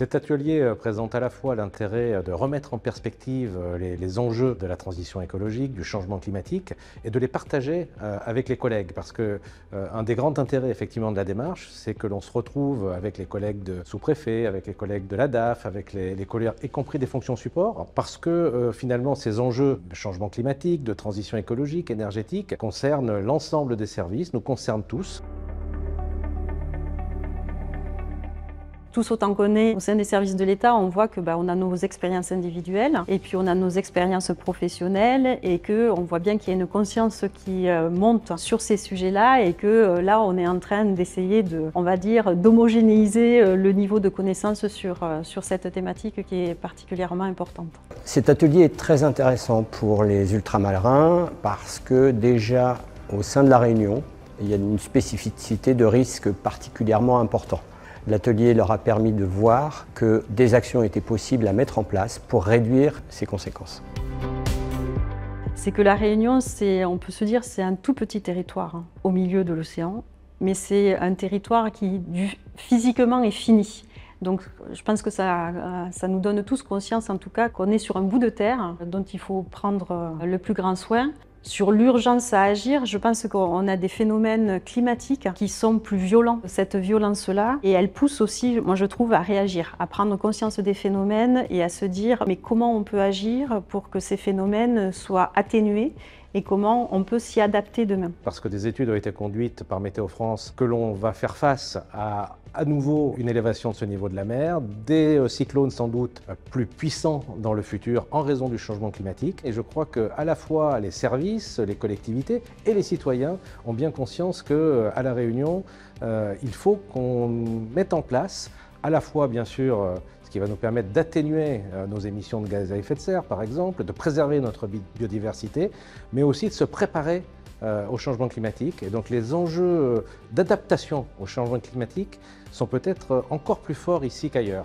Cet atelier présente à la fois l'intérêt de remettre en perspective les enjeux de la transition écologique, du changement climatique, et de les partager avec les collègues. Parce que un des grands intérêts effectivement de la démarche, c'est que l'on se retrouve avec les collègues de sous-préfets, avec les collègues de la DAF, avec les collègues, y compris des fonctions support, parce que finalement ces enjeux de changement climatique, de transition écologique, énergétique, concernent l'ensemble des services, nous concernent tous. Tous autant qu'on est au sein des services de l'État, on voit que on a nos expériences individuelles et puis on a nos expériences professionnelles et qu'on voit bien qu'il y a une conscience qui monte sur ces sujets-là et que là on est en train d'essayer d'homogénéiser le niveau de connaissance sur cette thématique qui est particulièrement importante. Cet atelier est très intéressant pour les ultramarins parce que déjà au sein de la Réunion, il y a une spécificité de risque particulièrement important. L'atelier leur a permis de voir que des actions étaient possibles à mettre en place pour réduire ces conséquences. C'est que la Réunion, on peut se dire, c'est un tout petit territoire au milieu de l'océan, mais c'est un territoire qui physiquement est fini. Donc je pense que ça nous donne tous conscience en tout cas qu'on est sur un bout de terre dont il faut prendre le plus grand soin. Sur l'urgence à agir, je pense qu'on a des phénomènes climatiques qui sont plus violents. Cette violence-là, et elle pousse aussi, moi je trouve, à réagir, à prendre conscience des phénomènes et à se dire mais comment on peut agir pour que ces phénomènes soient atténués et comment on peut s'y adapter demain. Parce que des études ont été conduites par Météo France que l'on va faire face à nouveau une élévation de ce niveau de la mer, des cyclones sans doute plus puissants dans le futur en raison du changement climatique. Et je crois qu'à la fois les services, les collectivités et les citoyens ont bien conscience qu'à La Réunion, il faut qu'on mette en place à la fois bien sûr ce qui va nous permettre d'atténuer nos émissions de gaz à effet de serre par exemple, de préserver notre biodiversité, mais aussi de se préparer au changement climatique. Et donc les enjeux d'adaptation au changement climatique sont peut-être encore plus forts ici qu'ailleurs.